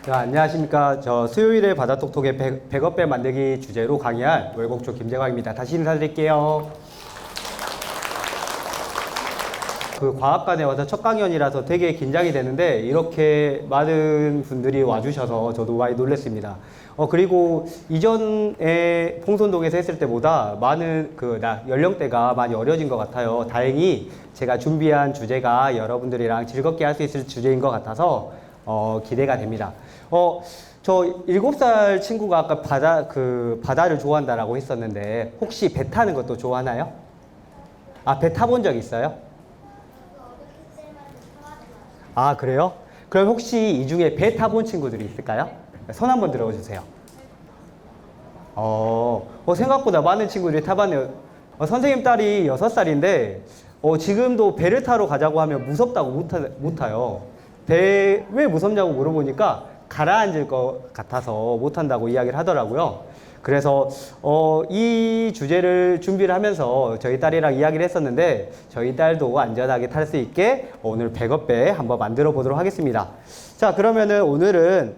자, 안녕하십니까. 저 수요일에 바다톡톡의 100억 배 만들기 주제로 강의할 월곡초 김재광입니다. 다시 인사드릴게요. 그 과학관에 와서 첫 강연이라서 되게 긴장이 되는데 이렇게 많은 분들이 와주셔서 저도 많이 놀랐습니다. 그리고 이전에 봉선동에서 했을 때보다 많은 연령대가 많이 어려진 것 같아요. 다행히 제가 준비한 주제가 여러분들이랑 즐겁게 할 수 있을 주제인 것 같아서 기대가 됩니다. 저 7살 친구가 아까 바다를 좋아한다라고 했었는데 혹시 배 타는 것도 좋아하나요? 아, 배 타본 적 있어요? 아, 그래요? 그럼 혹시 이 중에 배 타본 친구들이 있을까요? 손 한번 들어주세요. 생각보다 많은 친구들이 타봤네요. 선생님 딸이 6살인데 지금도 배를 타러 가자고 하면 무섭다고 못 타요. 배 왜 무섭냐고 물어보니까 가라앉을 것 같아서 못 탄다고 이야기를 하더라고요. 그래서 이 주제를 준비를 하면서 저희 딸이랑 이야기를 했었는데 저희 딸도 안전하게 탈 수 있게 오늘 100억 배 한번 만들어 보도록 하겠습니다. 자, 그러면은 오늘은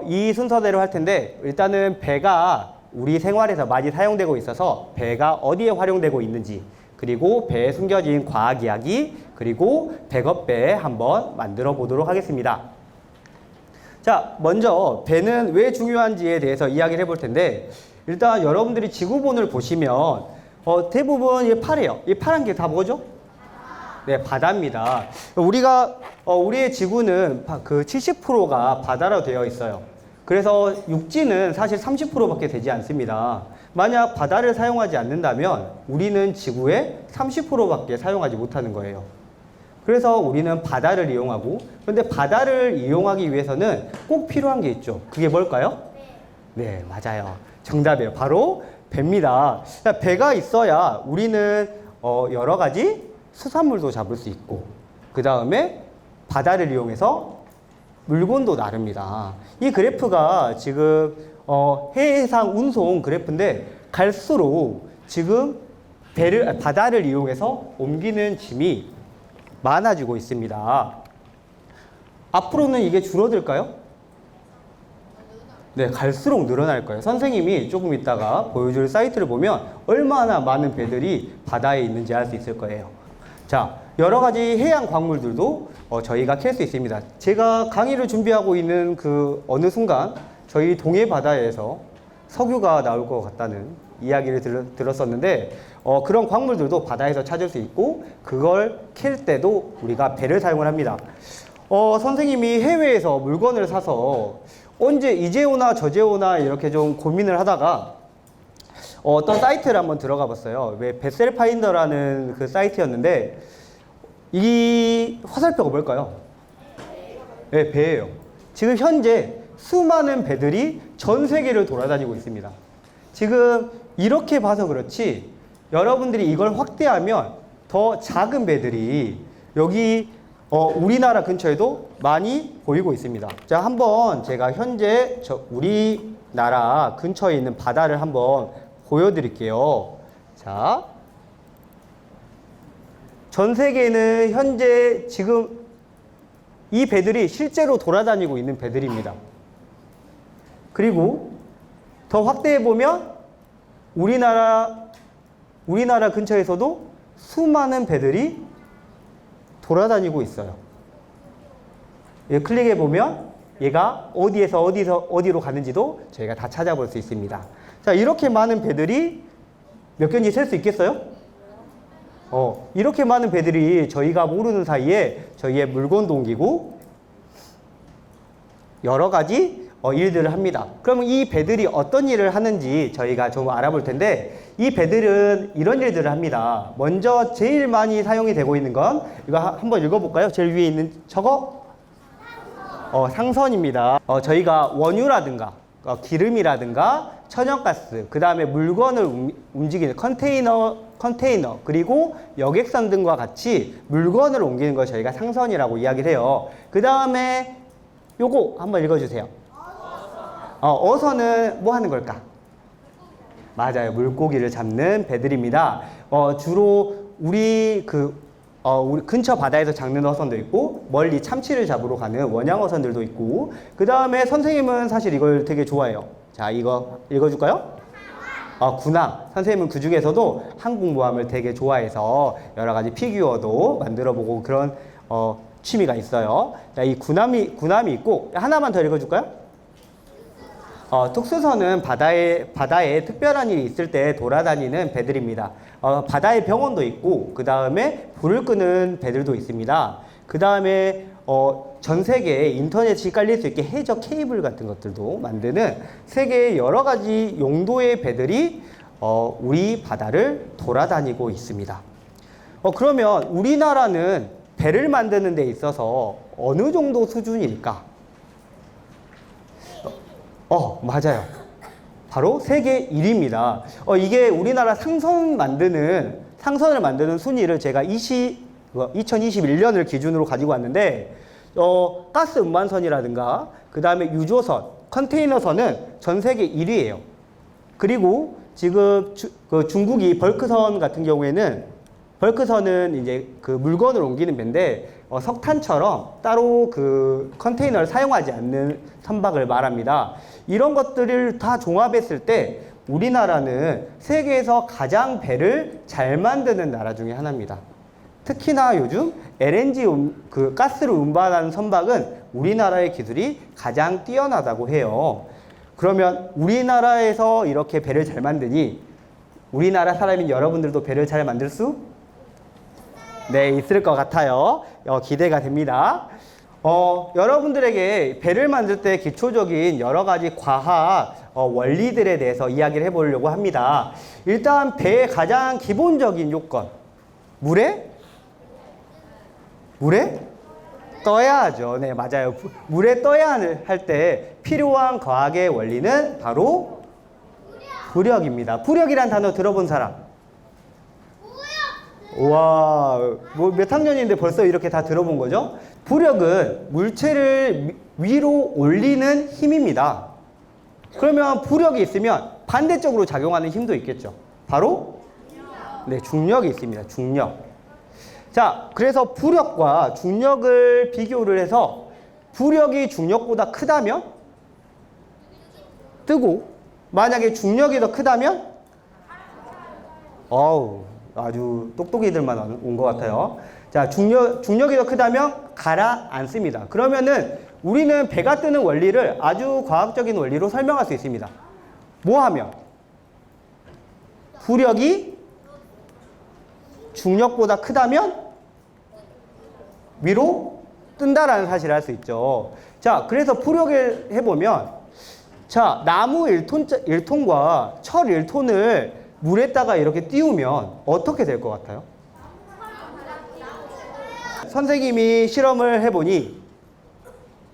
이 순서대로 할 텐데 일단은 배가 우리 생활에서 많이 사용되고 있어서 배가 어디에 활용되고 있는지, 그리고 배에 숨겨진 과학 이야기, 그리고 100억 배 한번 만들어 보도록 하겠습니다. 자, 먼저 배는 왜 중요한지에 대해서 이야기를 해볼 텐데 일단 여러분들이 지구본을 보시면 대부분 이 파래요. 이 파란 게 다 뭐죠? 네, 바다입니다. 우리의 지구는 그 70%가 바다로 되어 있어요. 그래서 육지는 사실 30%밖에 되지 않습니다. 만약 바다를 사용하지 않는다면 우리는 지구의 30%밖에 사용하지 못하는 거예요. 그래서 우리는 바다를 이용하고, 그런데 바다를 이용하기 위해서는 꼭 필요한 게 있죠. 그게 뭘까요? 네, 맞아요. 정답이에요. 바로 배입니다. 배가 있어야 우리는 여러 가지 수산물도 잡을 수 있고, 그 다음에 바다를 이용해서 물건도 나릅니다. 이 그래프가 지금 해상 운송 그래프인데 갈수록 지금 바다를 이용해서 옮기는 짐이 많아지고 있습니다. 앞으로는 이게 줄어들까요? 네, 갈수록 늘어날 거예요. 선생님이 조금 있다가 보여줄 사이트를 보면 얼마나 많은 배들이 바다에 있는지 알 수 있을 거예요. 자, 여러 가지 해양 광물들도 저희가 캘 수 있습니다. 제가 강의를 준비하고 있는 그 어느 순간 저희 동해 바다에서 석유가 나올 것 같다는 이야기를 들었었는데 그런 광물들도 바다에서 찾을 수 있고 그걸 캘 때도 우리가 배를 사용을 합니다. 선생님이 해외에서 물건을 사서 언제 이제 오나 저제 오나 이렇게 좀 고민을 하다가 어떤 사이트를 한번 들어가 봤어요. 왜 베셀파인더라는 그 사이트였는데 이 화살표가 뭘까요? 네, 배예요. 지금 현재 수많은 배들이 전 세계를 돌아다니고 있습니다. 지금 이렇게 봐서 그렇지 여러분들이 이걸 확대하면 더 작은 배들이 여기 우리나라 근처에도 많이 보이고 있습니다. 자, 한번 제가 현재 우리나라 근처에 있는 바다를 한번 보여드릴게요. 자, 전 세계는 현재 지금 이 배들이 실제로 돌아다니고 있는 배들입니다. 그리고 더 확대해 보면 우리나라 근처에서도 수많은 배들이 돌아다니고 있어요. 클릭해 보면 얘가 어디에서 어디로 가는지도 저희가 다 찾아볼 수 있습니다. 자, 이렇게 많은 배들이 몇 개인지 셀 수 있겠어요? 이렇게 많은 배들이 저희가 모르는 사이에 저희의 물건도 옮기고 여러 가지 일들을 합니다. 그러면 이 배들이 어떤 일을 하는지 저희가 좀 알아볼 텐데 이 배들은 이런 일들을 합니다. 먼저 제일 많이 사용이 되고 있는 건 이거 한번 읽어볼까요? 제일 위에 있는 저거? 상선입니다. 저희가 원유라든가 기름이라든가 천연가스, 그 다음에 물건을 움직이는 컨테이너, 그리고 여객선 등과 같이 물건을 옮기는 걸 저희가 상선이라고 이야기를 해요. 그 다음에 요거 한번 읽어주세요. 어선은 뭐 하는 걸까? 맞아요. 물고기를 잡는 배들입니다. 주로 우리 우리 근처 바다에서 잡는 어선도 있고 멀리 참치를 잡으러 가는 원양 어선들도 있고 그 다음에 선생님은 사실 이걸 되게 좋아해요. 자, 이거 읽어줄까요? 군함. 선생님은 그 중에서도 항공모함을 되게 좋아해서 여러 가지 피규어도 만들어보고 그런 취미가 있어요. 자, 이 군함이 있고 하나만 더 읽어줄까요? 특수선은 바다에 특별한 일이 있을 때 돌아다니는 배들입니다. 바다에 병원도 있고, 그 다음에 불을 끄는 배들도 있습니다. 그 다음에 전 세계에 인터넷이 깔릴 수 있게 해저 케이블 같은 것들도 만드는 세계의 여러 가지 용도의 배들이 우리 바다를 돌아다니고 있습니다. 그러면 우리나라는 배를 만드는 데 있어서 어느 정도 수준일까? 맞아요. 바로 세계 1위입니다. 이게 우리나라 상선을 만드는 순위를 제가 2021년을 기준으로 가지고 왔는데, 가스 운반선이라든가, 그 다음에 유조선, 컨테이너선은 전 세계 1위예요. 그리고 지금 중국이 벌크선 같은 경우에는, 벌크선은 이제 그 물건을 옮기는 배인데, 석탄처럼 따로 그 컨테이너를 사용하지 않는 선박을 말합니다. 이런 것들을 다 종합했을 때 우리나라는 세계에서 가장 배를 잘 만드는 나라 중에 하나입니다. 특히나 요즘 LNG 가스를 운반하는 선박은 우리나라의 기술이 가장 뛰어나다고 해요. 그러면 우리나라에서 이렇게 배를 잘 만드니 우리나라 사람인 여러분들도 배를 잘 만들 수? 네, 있을 것 같아요. 기대가 됩니다. 여러분들에게 배를 만들 때 기초적인 여러 가지 과학 원리들에 대해서 이야기를 해보려고 합니다. 일단 배의 가장 기본적인 요건, 물에 떠야 하죠. 네, 맞아요. 물에 떠야 할 때 필요한 과학의 원리는 바로 부력입니다. 부력이란 단어 들어본 사람? 와, 뭐 몇 학년인데 벌써 이렇게 다 들어본 거죠? 부력은 물체를 위로 올리는 힘입니다. 그러면 부력이 있으면 반대쪽으로 작용하는 힘도 있겠죠. 바로? 네, 중력이 있습니다. 중력. 자, 그래서 부력과 중력을 비교를 해서 부력이 중력보다 크다면 뜨고, 만약에 중력이 더 크다면 아주 똑똑이들만 온 것 같아요. 자, 중력이 더 크다면 가라앉습니다. 그러면은 우리는 배가 뜨는 원리를 아주 과학적인 원리로 설명할 수 있습니다. 뭐 하면? 부력이 중력보다 크다면 위로 뜬다라는 사실을 알 수 있죠. 자, 그래서 부력을 해보면, 자, 나무 1톤과 철 1톤을 물에다가 이렇게 띄우면 어떻게 될 것 같아요? 선생님이 실험을 해보니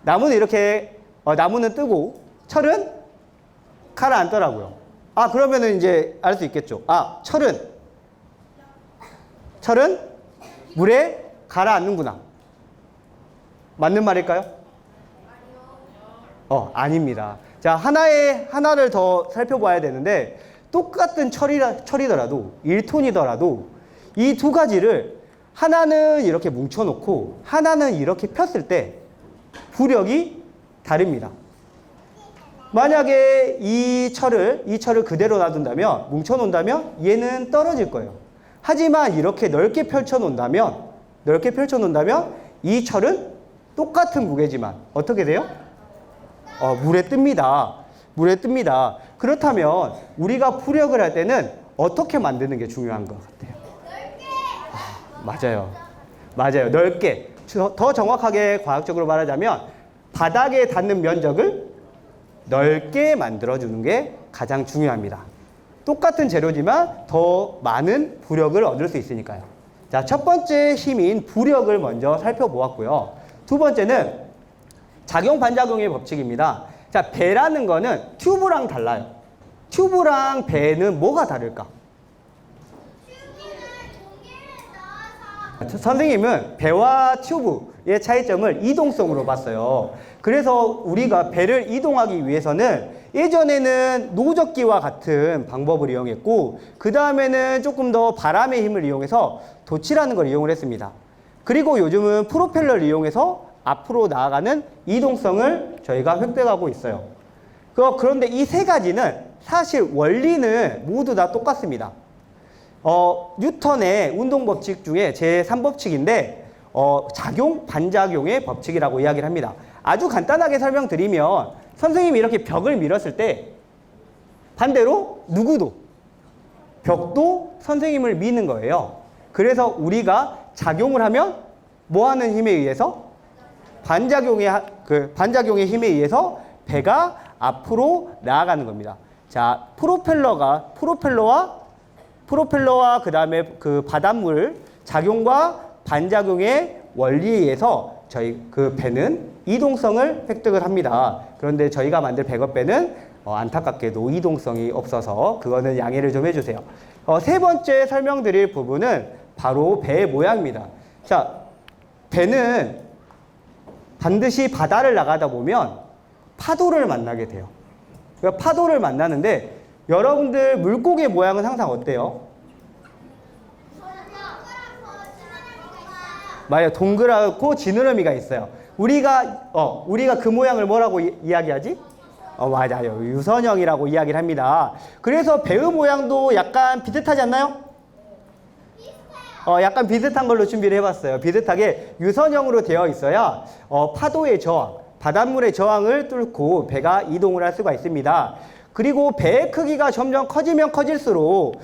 나무는 이렇게 나무는 뜨고 철은 가라앉더라고요. 그러면은 이제 알 수 있겠죠. 철은 물에 가라앉는구나. 맞는 말일까요? 아닙니다. 자, 하나를 더 살펴봐야 되는데, 똑같은 철이더라도 1톤이더라도 이 두 가지를 하나는 이렇게 뭉쳐놓고 하나는 이렇게 폈을 때 부력이 다릅니다. 만약에 이 철을 그대로 놔둔다면, 뭉쳐놓는다면 얘는 떨어질 거예요. 하지만 이렇게 넓게 펼쳐놓는다면 이 철은 똑같은 무게지만 어떻게 돼요? 물에 뜹니다. 그렇다면 우리가 부력을 할 때는 어떻게 만드는 게 중요한 것 같아요? 맞아요. 넓게. 더 정확하게 과학적으로 말하자면 바닥에 닿는 면적을 넓게 만들어주는 게 가장 중요합니다. 똑같은 재료지만 더 많은 부력을 얻을 수 있으니까요. 자, 첫 번째 힘인 부력을 먼저 살펴보았고요. 두 번째는 작용 반작용의 법칙입니다. 자, 배라는 거는 튜브랑 달라요. 튜브랑 배는 뭐가 다를까? 선생님은 배와 튜브의 차이점을 이동성으로 봤어요. 그래서 우리가 배를 이동하기 위해서는 예전에는 노젓기와 같은 방법을 이용했고 그 다음에는 조금 더 바람의 힘을 이용해서 돛이라는 걸 이용을 했습니다. 그리고 요즘은 프로펠러를 이용해서 앞으로 나아가는 이동성을 저희가 획득하고 있어요. 그런데 이 세 가지는 사실 원리는 모두 다 똑같습니다. 뉴턴의 운동법칙 중에 제3법칙인데 작용, 반작용의 법칙이라고 이야기를 합니다. 아주 간단하게 설명드리면 선생님이 이렇게 벽을 밀었을 때 반대로 누구도 벽도 선생님을 미는 거예요. 그래서 우리가 작용을 하면 뭐 하는 힘에 의해서? 반작용의 힘에 의해서 배가 앞으로 나아가는 겁니다. 자, 프로펠러와 그 다음에 그 바닷물 작용과 반작용의 원리에 의해서 저희 그 배는 이동성을 획득을 합니다. 그런데 저희가 만들 백업배는 안타깝게도 이동성이 없어서 그거는 양해를 좀 해주세요. 세 번째 설명드릴 부분은 바로 배의 모양입니다. 자, 배는 반드시 바다를 나가다 보면 파도를 만나게 돼요. 그러니까 파도를 만나는데 여러분들 물고기의 모양은 항상 어때요? 맞아요. 동그랗고 지느러미가 있어요. 우리가 그 모양을 뭐라고 이야기하지? 맞아요. 유선형이라고 이야기를 합니다. 그래서 배의 모양도 약간 비슷하지 않나요? 약간 비슷한 걸로 준비를 해봤어요. 비슷하게 유선형으로 되어 있어야 파도의 저항, 바닷물의 저항을 뚫고 배가 이동을 할 수가 있습니다. 그리고 배의 크기가 점점 커지면 커질수록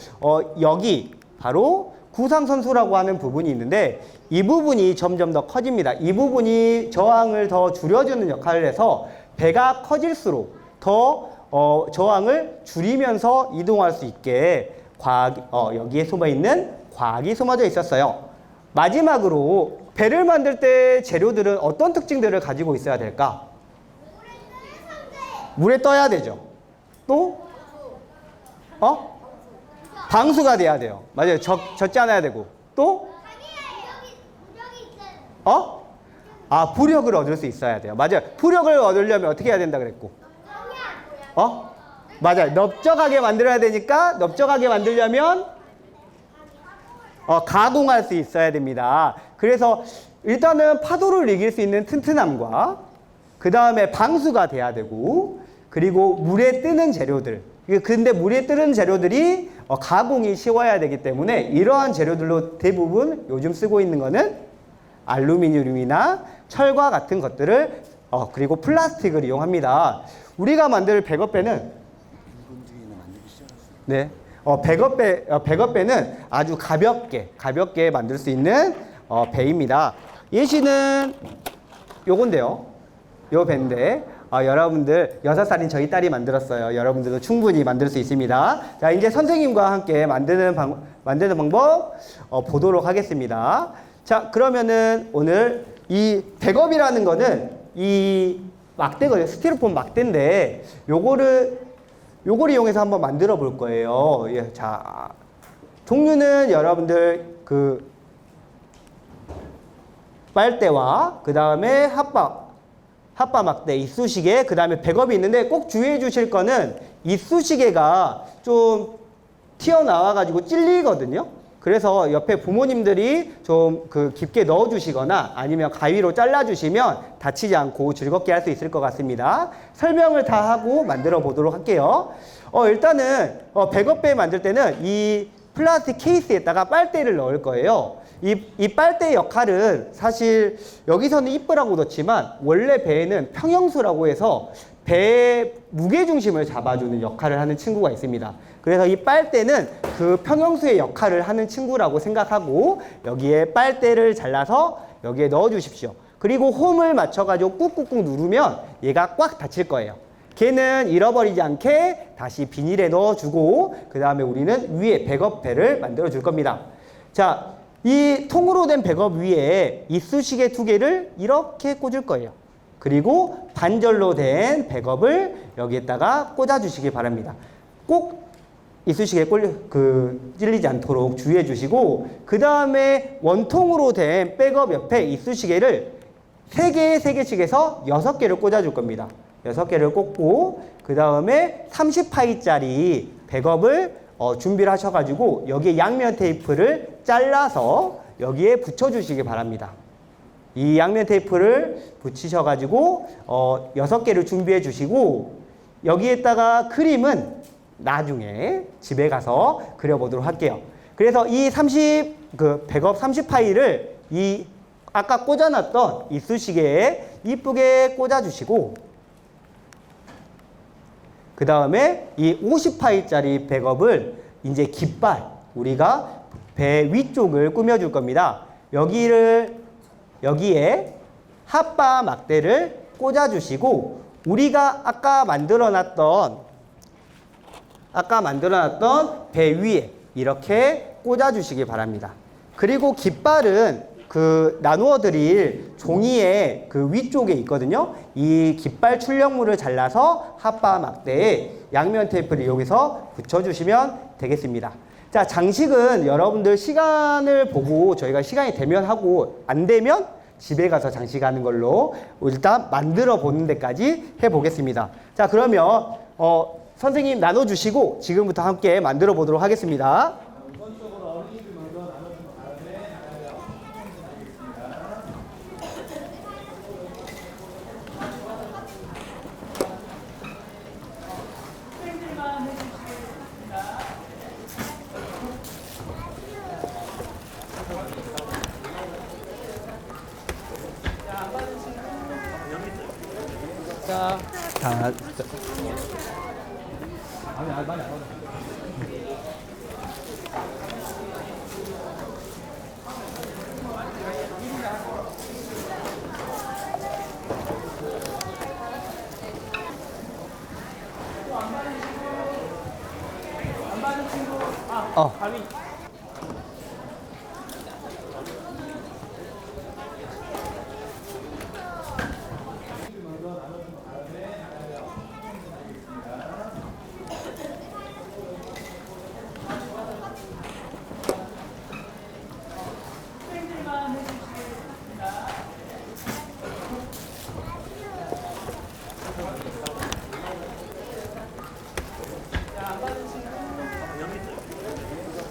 여기 바로 구상선수라고 하는 부분이 있는데 이 부분이 점점 더 커집니다. 이 부분이 저항을 더 줄여주는 역할을 해서 배가 커질수록 더 저항을 줄이면서 이동할 수 있게 여기에 숨어있는 과학이 숨어져 있었어요. 마지막으로 배를 만들 때 재료들은 어떤 특징들을 가지고 있어야 될까? 물에 떠야 되죠. 또? 방수가 돼야 돼요. 맞아요. 젖지 않아야 되고. 또? 부력을 얻을 수 있어야 돼요. 맞아요. 부력을 얻으려면 어떻게 해야 된다 그랬고? 맞아요. 넓적하게 만들어야 되니까 넓적하게 만들려면 가공할 수 있어야 됩니다. 그래서 일단은 파도를 이길 수 있는 튼튼함과 그 다음에 방수가 돼야 되고 그리고 물에 뜨는 재료들. 근데 물에 뜨는 재료들이 가공이 쉬워야 되기 때문에 이러한 재료들로 대부분 요즘 쓰고 있는 거는 알루미늄이나 철과 같은 것들을 그리고 플라스틱을 이용합니다. 우리가 만들 백업배는 네. 백업배는 아주 가볍게 만들 수 있는 배입니다. 예시는 요건데요. 요 배인데 여러분들 6살인 저희 딸이 만들었어요. 여러분들도 충분히 만들 수 있습니다. 자, 이제 선생님과 함께 만드는 방법 보도록 하겠습니다. 자, 그러면은 오늘 이 백업이라는 거는 이 막대거든요. 스티로폼 막대인데 요거를 이용해서 한번 만들어 볼 거예요. 예, 자, 종류는 여러분들 그 빨대와 그 다음에 핫바 막대, 이쑤시개, 그 다음에 백업이 있는데 꼭 주의해 주실 거는 이쑤시개가 좀 튀어나와 가지고 찔리거든요. 그래서 옆에 부모님들이 좀 깊게 넣어 주시거나 아니면 가위로 잘라 주시면 다치지 않고 즐겁게 할 수 있을 것 같습니다. 설명을 다 하고 만들어 보도록 할게요. 일단은 백업배 만들 때는 이 플라스틱 케이스에다가 빨대를 넣을 거예요. 이 빨대의 역할은 사실 여기서는 이쁘라고 넣지만 원래 배에는 평형수라고 해서 배의 무게중심을 잡아주는 역할을 하는 친구가 있습니다. 그래서 이 빨대는 그 평형수의 역할을 하는 친구라고 생각하고 여기에 빨대를 잘라서 여기에 넣어 주십시오. 그리고 홈을 맞춰가지고 꾹꾹꾹 누르면 얘가 꽉 닫힐 거예요. 걔는 잃어버리지 않게 다시 비닐에 넣어주고 그 다음에 우리는 위에 백업배를 만들어 줄 겁니다. 자, 이 통으로 된 백업 위에 이쑤시개 2개를 이렇게 꽂을 거예요. 그리고 반절로 된 백업을 여기에다가 꽂아 주시기 바랍니다. 꼭 이쑤시개에 찔리지 않도록 주의해 주시고 그 다음에 원통으로 된 백업 옆에 이쑤시개를 3개씩 해서 6개를 꽂아 줄 겁니다. 6개를 꽂고 그 다음에 30파이짜리 백업을 준비를 하셔가지고 여기에 양면 테이프를 잘라서 여기에 붙여주시기 바랍니다. 이 양면 테이프를 붙이셔가지고 6개를 준비해 주시고 여기에다가 그림은 나중에 집에 가서 그려보도록 할게요. 그래서 이 백업 30파이를 이 아까 꽂아놨던 이쑤시개에 이쁘게 꽂아주시고 그 다음에 이 50파이짜리 백업을 이제 깃발 우리가 배 위쪽을 꾸며줄 겁니다. 여기에 핫바 막대를 꽂아주시고 우리가 아까 만들어놨던 배 위에 이렇게 꽂아주시기 바랍니다. 그리고 깃발은 그 나누어 드릴 종이의 그 위쪽에 있거든요. 이 깃발 출력물을 잘라서 핫바 막대에 양면 테이프를 이용해서 붙여주시면 되겠습니다. 자, 장식은 여러분들 시간을 보고 저희가 시간이 되면 하고 안 되면 집에 가서 장식하는 걸로 일단 만들어 보는 데까지 해보겠습니다. 자, 그러면 선생님 나눠주시고 지금부터 함께 만들어 보도록 하겠습니다. 자, 많이 안 가위.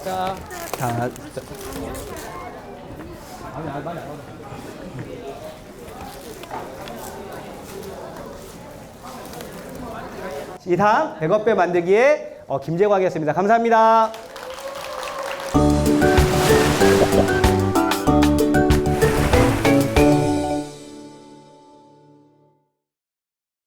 자, 많이 안 이상 백업배 만들기의 김재광이었습니다. 감사합니다.